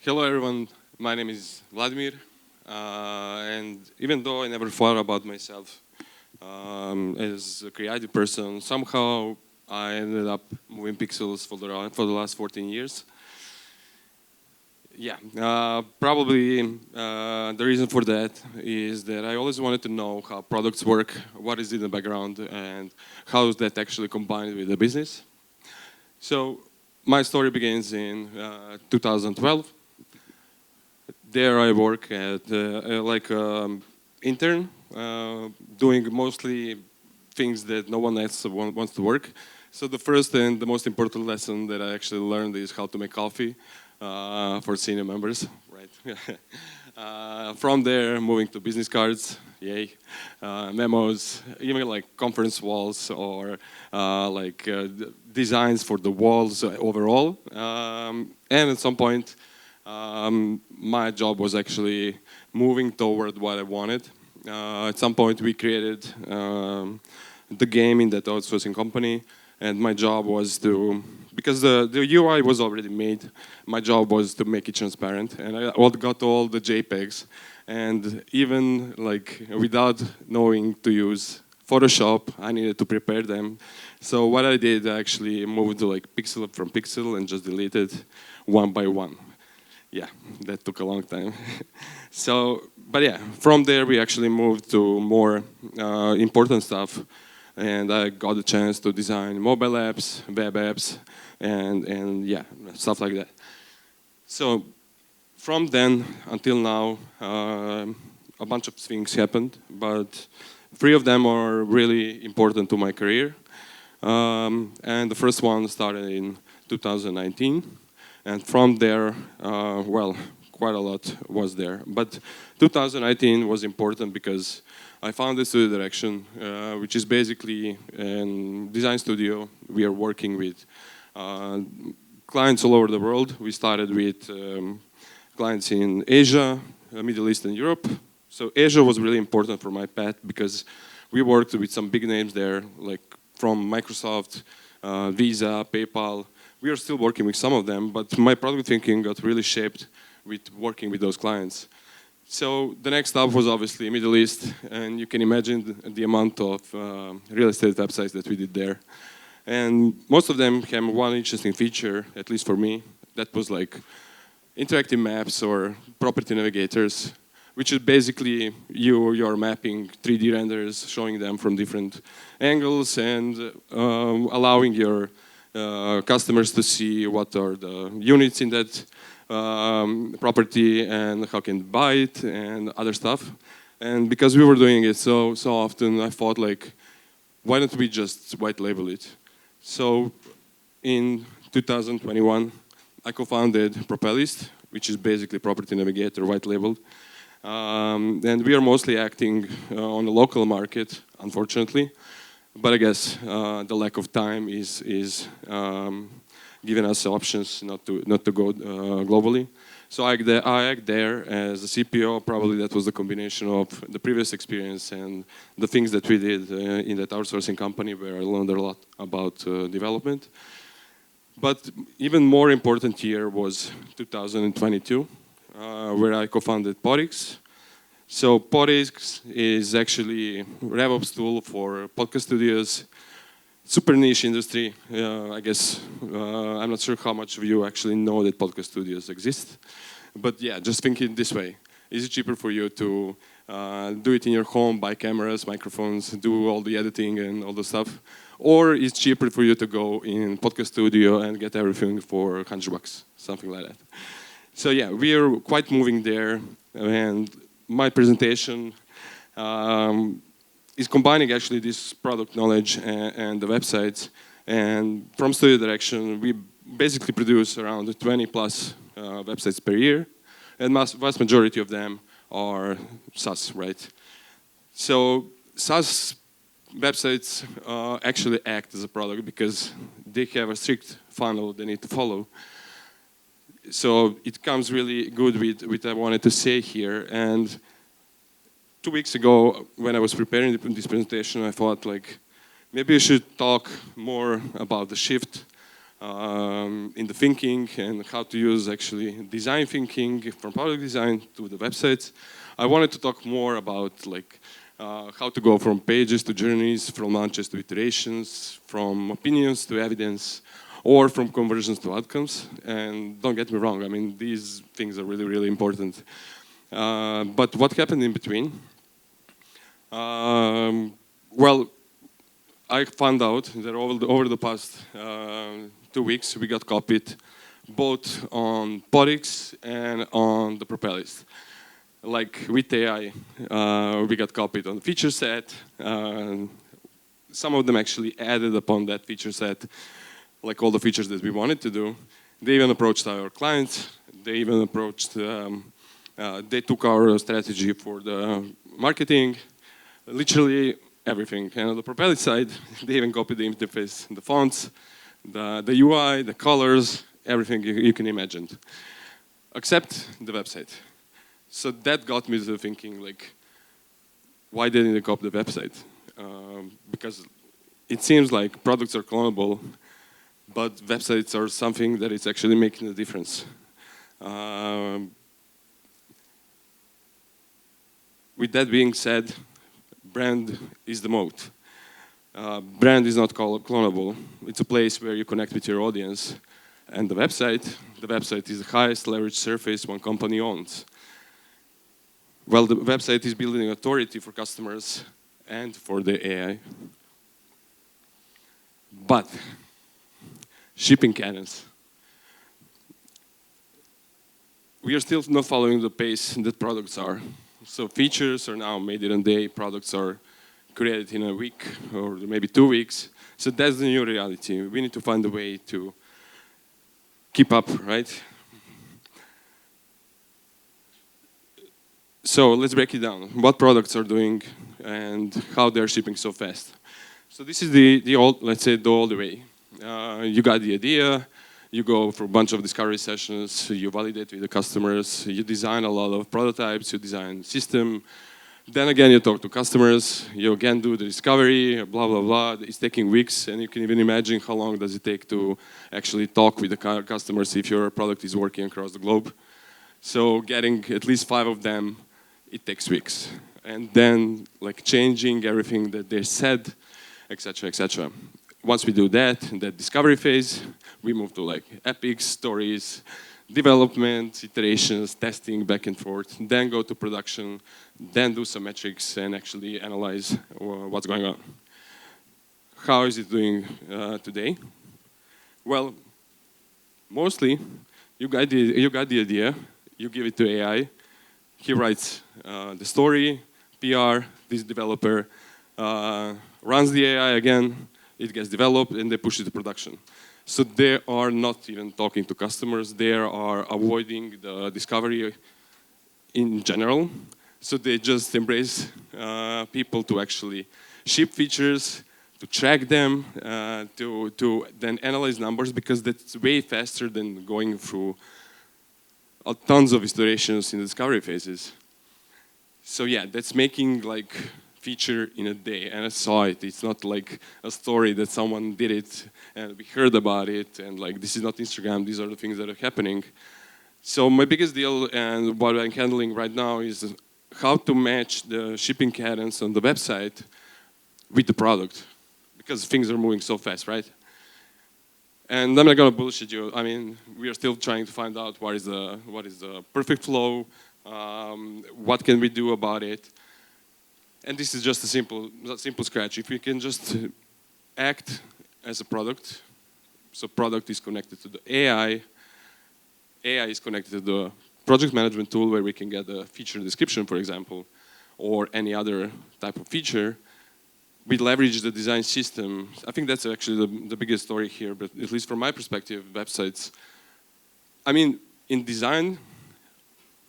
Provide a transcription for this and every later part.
Hello everyone, my name is Vladimir, and even though I never thought about myself as a creative person, somehow I ended up moving pixels for the last 14 years. Yeah, probably the reason for that is that I always wanted to know how products work, what is in the background, and how is that actually combined with the business. So my story begins in 2012. There I work at like intern, doing mostly things that no one else wants to work. So the first and the most important lesson that I actually learned is how to make coffee for senior members, right? From there, moving to business cards, yay, memos, even like conference walls or designs for the walls overall. And at some point, my job was actually moving toward what I wanted. At some point, we created the game in that outsourcing company, and my job was to, because the UI was already made, my job was to make it transparent, and I got all the JPEGs, and even like without knowing to use Photoshop, I needed to prepare them. So what I did, I actually moved to like pixel from pixel and just deleted one by one. Yeah, that took a long time. So, but yeah, from there we actually moved to more important stuff, and I got the chance to design mobile apps, web apps, and yeah, stuff like that. So from then until now, a bunch of things happened, but three of them are really important to my career. And the first one started in 2019. And from there, well, quite a lot was there. But 2019 was important because I found this studio direction, which is basically a design studio. We are working with clients all over the world. We started with clients in Asia, Middle East, and Europe. So Asia was really important for my path because we worked with some big names there, like from Microsoft, Visa, PayPal. We are still working with some of them, but my product thinking got really shaped with working with those clients. So the next stop was obviously Middle East, and you can imagine the amount of real estate websites that we did there. And most of them have one interesting feature, at least for me, that was like interactive maps or property navigators, which is basically you're mapping 3D renders, showing them from different angles and allowing your customers to see what are the units in that property and how can buy it and other stuff. And because we were doing it so often, I thought like, why don't we just white label it? So in 2021, I co-founded Propellist, which is basically property navigator white labeled. And we are mostly acting on the local market, unfortunately. But I guess the lack of time is giving us options not to go globally. So I act there as a CPO. Probably that was the combination of the previous experience and the things that we did in that outsourcing company where I learned a lot about development. But even more important year was 2022, where I co-founded Podix. So Podix is actually a RevOps tool for podcast studios. Super niche industry. I guess I'm not sure how much of you actually know that podcast studios exist. But yeah, just think it this way. Is it cheaper for you to do it in your home, buy cameras, microphones, do all the editing and all the stuff? Or is it cheaper for you to go in podcast studio and get everything for $100, something like that? So yeah, we are quite moving there, and my presentation is combining actually this product knowledge and the websites. And from studio direction, we basically produce around 20 plus websites per year, and vast majority of them are SaaS, right? So SaaS websites actually act as a product because they have a strict funnel they need to follow. So it comes really good with what I wanted to say here. And 2 weeks ago, when I was preparing this presentation, I thought like, maybe I should talk more about the shift in the thinking and how to use actually design thinking from product design to the websites. I wanted to talk more about like how to go from pages to journeys, from launches to iterations, from opinions to evidence, or from conversions to outcomes. And don't get me wrong, I mean, these things are really, really important. But what happened in between? Well, I found out that over the past 2 weeks, we got copied both on Podix and on the Propellist. Like with AI, we got copied on the feature set. Some of them actually added upon that feature set, like all the features that we wanted to do. They even approached our clients. They even approached, they took our strategy for the marketing, literally everything. And on the Propellist side, they even copied the interface, the fonts, the UI, the colors, everything you can imagine, except the website. So that got me to thinking, like, why didn't they copy the website? Because it seems like products are clonable, but websites are something that is actually making a difference. With that being said, brand is the moat. Brand is not clonable. It's a place where you connect with your audience. And the website is the highest leverage surface one company owns. Well, the website is building authority for customers and for the AI. But shipping cadence. We are still not following the pace that products are. So features are now made in a day, products are created in a week or maybe 2 weeks. So that's the new reality. We need to find a way to keep up, right? So let's break it down. What products are doing and how they're shipping so fast. So this is the old, let's say the old way. You got the idea, you go for a bunch of discovery sessions, you validate with the customers, you design a lot of prototypes, you design system. Then again, you talk to customers, you again do the discovery, blah, blah, blah. It's taking weeks, and you can even imagine how long does it take to actually talk with the customers if your product is working across the globe. So getting at least 5 of them, it takes weeks. And then like changing everything that they said, etc., etc. Once we do that discovery phase, we move to like epics, stories, development, iterations, testing, back and forth, then go to production, then do some metrics and actually analyze what's going on. How is it doing today? Well, mostly you got the idea, you give it to AI, he writes the story, PR, this developer runs the AI again, it gets developed, and they push it to production. So they are not even talking to customers, they are avoiding the discovery in general. So they just embrace people to actually ship features, to track them, to then analyze numbers, because that's way faster than going through tons of iterations in the discovery phases. So yeah, that's making like feature in a day, and I saw it. It's not like a story that someone did it and we heard about it, and like this is not Instagram, these are the things that are happening. So my biggest deal and what I'm handling right now is how to match the shipping cadence on the website with the product, because things are moving so fast, right? And I'm not gonna bullshit you. I mean, we are still trying to find out what is the perfect flow, what can we do about it. And this is just a simple scratch. If we can just act as a product, so product is connected to the AI is connected to the project management tool where we can get a feature description, for example, or any other type of feature. We leverage the design system. I think that's actually the biggest story here, but at least from my perspective, websites, I mean, in design,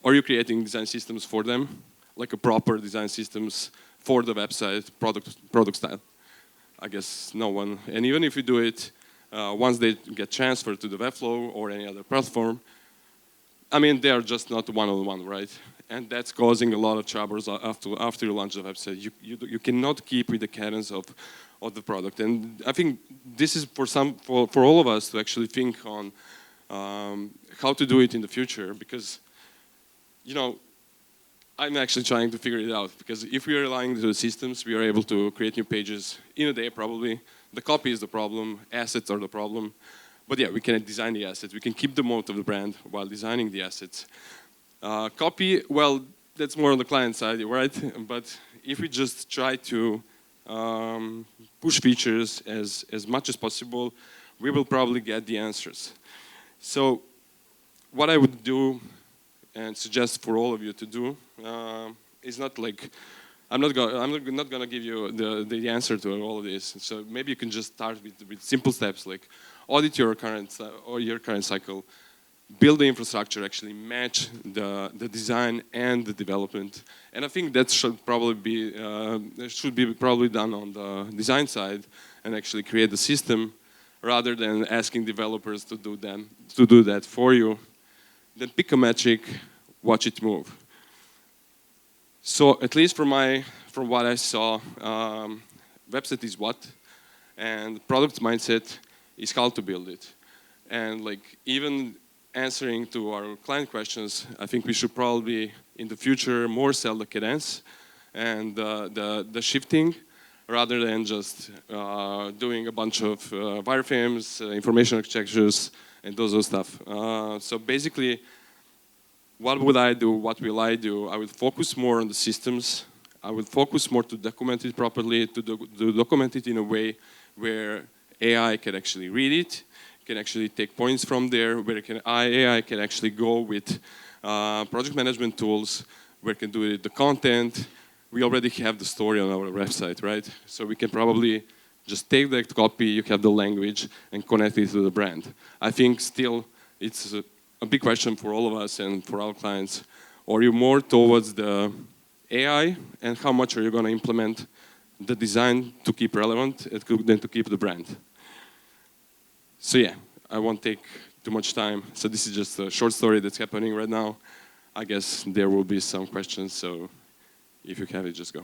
are you creating design systems for them? Like a proper design systems for the website, product style? I guess no one. And even if you do it, once they get transferred to the Webflow or any other platform, I mean, they are just not one-on-one, right? and that's causing a lot of troubles after you launch the website. You cannot keep with the cadence of the product, and I think this is for all of us to actually think on how to do it in the future, because I'm actually trying to figure it out, because if we are relying on the systems, we are able to create new pages in a day probably. The copy is the problem, assets are the problem. But yeah, we can design the assets. We can keep the mode of the brand while designing the assets. Copy, well, that's more on the client side, right? But if we just try to push features as much as possible, we will probably get the answers. So what I would do and suggest for all of you to do is not like, I'm not gonna give you the answer to all of this. So maybe you can just start with simple steps like audit your current cycle, build the infrastructure, actually match the design and the development. And I think that should probably be probably done on the design side and actually create the system rather than asking developers to do that for you. Then pick a metric, watch it move. So at least from what I saw, website is what, and product mindset is how to build it. And like even answering to our client questions, I think we should probably in the future more sell the cadence and the shifting rather than just doing a bunch of wireframes, information architectures, and those stuff. So basically, what would I do? What will I do? I will focus more on the systems. I will focus more to document it properly, to document it in a way where AI can actually read it, can actually take points from there, where AI can actually go with project management tools, where it can do it the content. We already have the story on our website, right? So we can probably just take that copy, you have the language, and connect it to the brand. I think still it's a big question for all of us and for our clients. Are you more towards the AI, and how much are you going to implement the design to keep relevant than to keep the brand? So yeah, I won't take too much time. So this is just a short story that's happening right now. I guess there will be some questions, so if you have it, just go.